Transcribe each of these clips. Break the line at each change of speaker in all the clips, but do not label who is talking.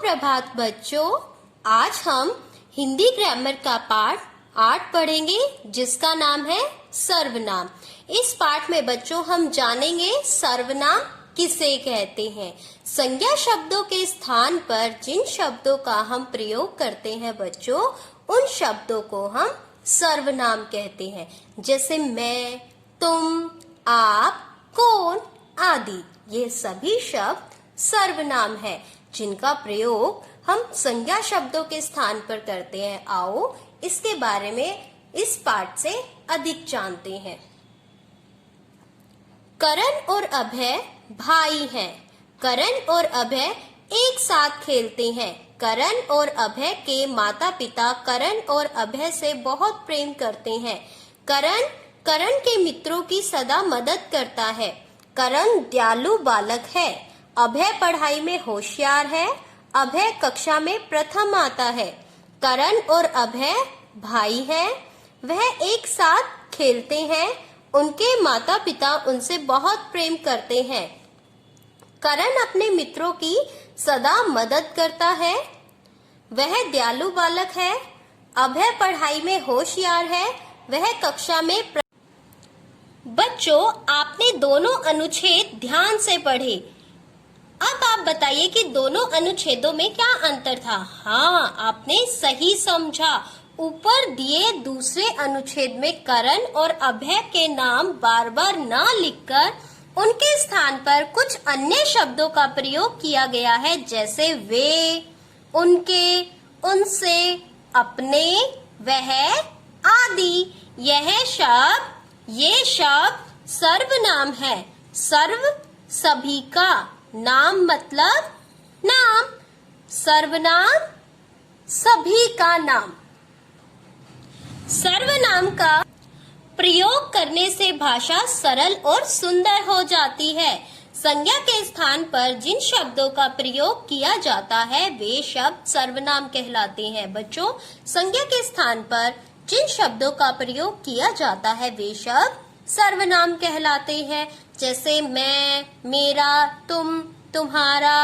सुप्रभात बच्चों, आज हम हिंदी ग्रामर का पाठ 8 पढ़ेंगे जिसका नाम है सर्वनाम। इस पाठ में बच्चों हम जानेंगे सर्वनाम किसे कहते हैं। संज्ञा शब्दों के स्थान पर जिन शब्दों का हम प्रयोग करते हैं बच्चों, उन शब्दों को हम सर्वनाम कहते हैं। जैसे मैं, तुम, आप, कौन आदि, ये सभी शब्द सर्वनाम है जिनका प्रयोग हम संज्ञा शब्दों के स्थान पर करते हैं। आओ इसके बारे में इस पाठ से अधिक जानते हैं। करण और अभय भाई हैं। करण और अभय एक साथ खेलते हैं। करण और अभय के माता पिता करण और अभय से बहुत प्रेम करते हैं। करण के मित्रों की सदा मदद करता है। करण दयालु बालक है। अभय पढ़ाई में होशियार है। अभय कक्षा में प्रथम आता है। करण और अभय भाई हैं। वह एक साथ खेलते हैं। उनके माता पिता उनसे बहुत प्रेम करते हैं। करण अपने मित्रों की सदा मदद करता है। वह दयालु बालक है। अभय पढ़ाई में होशियार है। वह कक्षा में बच्चों, आपने दोनों अनुच्छेद ध्यान से पढ़े। अब आप बताइए कि दोनों अनुच्छेदों में क्या अंतर था। हाँ, आपने सही समझा। ऊपर दिए दूसरे अनुच्छेद में करण और अभय के नाम बार बार न लिखकर उनके स्थान पर कुछ अन्य शब्दों का प्रयोग किया गया है, जैसे वे, उनके, उनसे, अपने, वह आदि। ये शब्द सर्वनाम है। सर्व सभी का, नाम मतलब नाम, सर्वनाम सभी का नाम। सर्वनाम का प्रयोग करने से भाषा सरल और सुंदर हो जाती है। संज्ञा के स्थान पर जिन शब्दों का प्रयोग किया जाता है वे शब्द सर्वनाम कहलाते हैं। बच्चों, संज्ञा के स्थान पर जिन शब्दों का प्रयोग किया जाता है वे शब्द सर्वनाम कहलाते हैं। जैसे मैं, मेरा, तुम, तुम्हारा,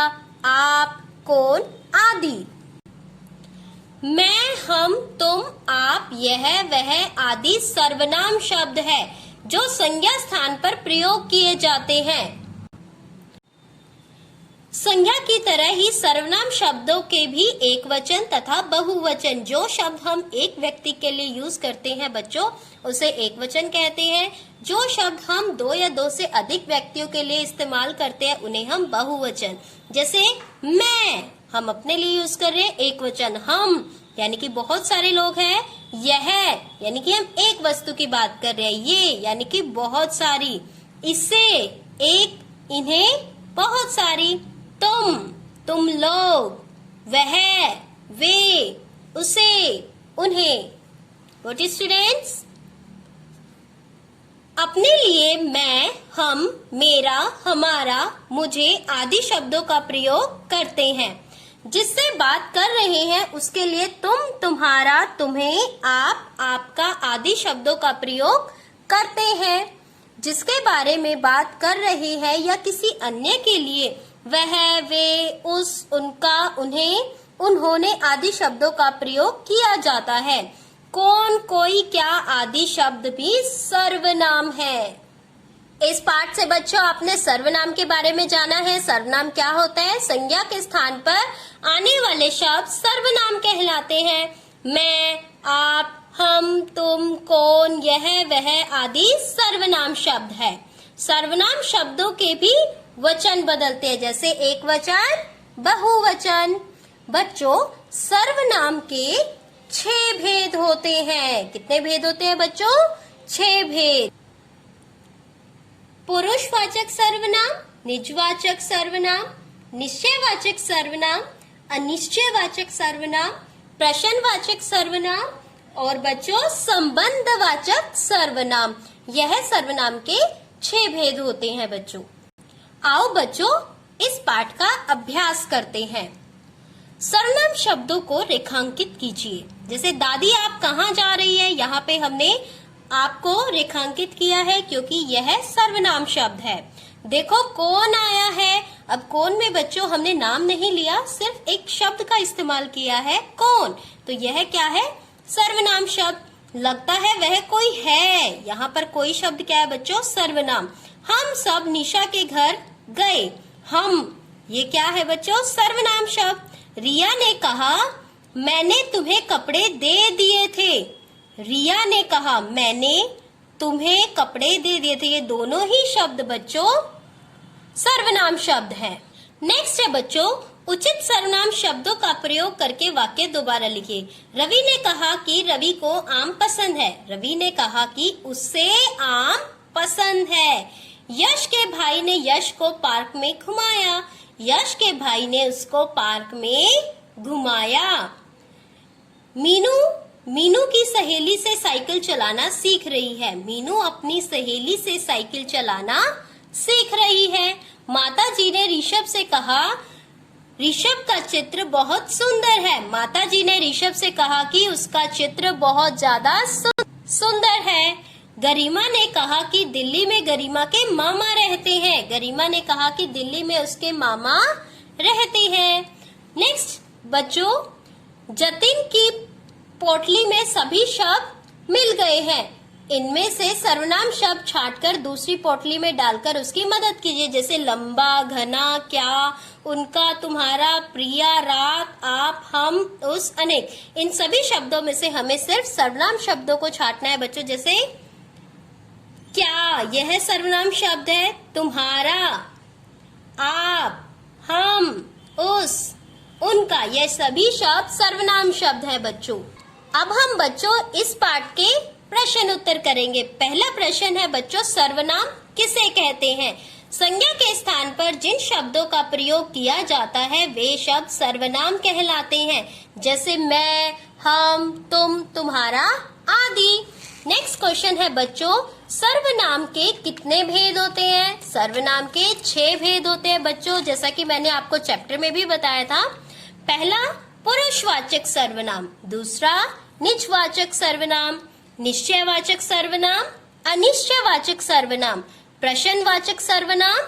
आप, कौन आदि। मैं, हम, तुम, आप, यह, वह आदि सर्वनाम शब्द है जो संज्ञा स्थान पर प्रयोग किए जाते हैं। संज्ञा की तरह ही सर्वनाम शब्दों के भी एकवचन तथा बहुवचन, जो शब्द हम एक व्यक्ति के लिए यूज करते हैं बच्चों, उसे एकवचन कहते हैं। जो शब्द हम दो या दो से अधिक व्यक्तियों के लिए इस्तेमाल करते हैं उन्हें हम बहुवचन। जैसे मैं, हम अपने लिए यूज कर रहे हैं एकवचन। हम यानी कि बहुत सारे लोग हैं। यह यानी कि हम एक वस्तु की बात कर रहे हैं। ये यानी कि बहुत सारी। इससे एक, इन्हें बहुत सारी। तुम लोग, वह, वे, उसे, उन्हें। What is students? अपने लिए मैं, हम, मेरा, हमारा, मुझे आदि शब्दों का प्रयोग करते हैं। जिससे बात कर रहे हैं उसके लिए तुम, तुम्हारा, तुम्हें, आप, आपका आदि शब्दों का प्रयोग करते हैं। जिसके बारे में बात कर रहे हैं या किसी अन्य के लिए वह, वे, उस, उनका, उन्हें, उन्होंने आदि शब्दों का प्रयोग किया जाता है। कौन, कोई, क्या आदि शब्द भी सर्वनाम है। इस पाठ से बच्चों आपने सर्वनाम के बारे में जाना है। सर्वनाम क्या होता है? संज्ञा के स्थान पर आने वाले शब्द सर्वनाम कहलाते हैं। मैं, आप, हम, तुम, कौन, यह, वह आदि सर्वनाम शब्द है। सर्वनाम शब्दों के भी वचन बदलते हैं, जैसे एक वचन, बहुवचन। बच्चों, सर्वनाम के 6 भेद होते हैं। कितने भेद होते हैं बच्चों? 6 भेद। पुरुषवाचक सर्वनाम, निजवाचक सर्वनाम, निश्चयवाचक सर्वनाम, अनिश्चयवाचक सर्वनाम, प्रश्नवाचक सर्वनाम और बच्चों संबंधवाचक सर्वनाम। यह सर्वनाम के 6 भेद होते हैं बच्चों। आओ बच्चों इस पाठ का अभ्यास करते हैं। सर्वनाम शब्दों को रेखांकित कीजिए। जैसे दादी आप कहाँ जा रही है, यहाँ पे हमने आपको रेखांकित किया है क्योंकि यह सर्वनाम शब्द है। देखो कौन आया है। अब कौन में बच्चों हमने नाम नहीं लिया, सिर्फ एक शब्द का इस्तेमाल किया है, कौन। तो यह क्या है, सर्वनाम शब्द। लगता है वह कोई है। यहाँ पर कोई शब्द क्या है बच्चों, सर्वनाम। हम सब निशा के घर गए। हम, ये क्या है बच्चों, सर्वनाम शब्द। रिया ने कहा मैंने तुम्हें कपड़े दे दिए थे। रिया ने कहा मैंने तुम्हें कपड़े दे दिए थे। ये दोनों ही शब्द बच्चों सर्वनाम शब्द हैं। नेक्स्ट है बच्चों, उचित सर्वनाम शब्दों का प्रयोग करके वाक्य दोबारा लिखिए। रवि ने कहा कि रवि को आम पसंद है। रवि ने कहा कि उसे आम पसंद है। यश के भाई ने यश को पार्क में घुमाया। यश के भाई ने उसको पार्क में घुमाया। मीनू की सहेली से साइकिल चलाना सीख रही है। मीनू अपनी सहेली से साइकिल चलाना सीख रही है। माता जी ने ऋषभ से कहा ऋषभ का चित्र बहुत सुंदर है। माता जी ने ऋषभ से कहा कि उसका चित्र बहुत ज्यादा सुंदर है। गरिमा ने कहा कि दिल्ली में गरिमा के मामा रहते हैं। गरिमा ने कहा कि दिल्ली में उसके मामा रहते हैं। नेक्स्ट बच्चों, जतिन की पोटली में सभी शब्द मिल गए हैं। इनमें से सर्वनाम शब्द छांटकर दूसरी पोटली में डालकर उसकी मदद कीजिए। जैसे लंबा, घना, क्या, उनका, तुम्हारा, प्रिया, रात, आप, हम, उस, अनेक। इन सभी शब्दों में से हमें सिर्फ सर्वनाम शब्दों को छांटना है बच्चों। जैसे क्या, यह सर्वनाम शब्द है। तुम्हारा, आप, हम, उस, उनका, यह सभी शब्द सर्वनाम शब्द है बच्चों। अब हम बच्चों इस पाठ के प्रश्न उत्तर करेंगे। पहला प्रश्न है बच्चों, सर्वनाम किसे कहते हैं। संज्ञा के स्थान पर जिन शब्दों का प्रयोग किया जाता है वे शब्द सर्वनाम कहलाते हैं। जैसे मैं, हम, तुम, तुम्हारा आदि। नेक्स्ट क्वेश्चन है बच्चों, सर्वनाम के कितने भेद होते हैं। सर्वनाम के 6 भेद होते हैं बच्चों, जैसा कि मैंने आपको चैप्टर में भी बताया था। पहला पुरुषवाचक सर्वनाम, दूसरा निजवाचक सर्वनाम, निश्चयवाचक सर्वनाम, अनिश्चयवाचक सर्वनाम, प्रश्नवाचक सर्वनाम।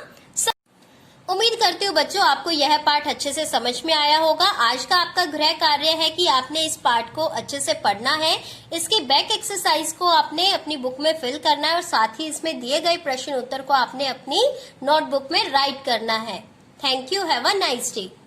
उम्मीद करती हूँ बच्चों आपको यह पाठ अच्छे से समझ में आया होगा। आज का आपका गृह कार्य है कि आपने इस पाठ को अच्छे से पढ़ना है। इसके बैक एक्सरसाइज को आपने अपनी बुक में फिल करना है और साथ ही इसमें दिए गए प्रश्न उत्तर को आपने अपनी नोटबुक में राइट करना है। Thank you, have a nice day.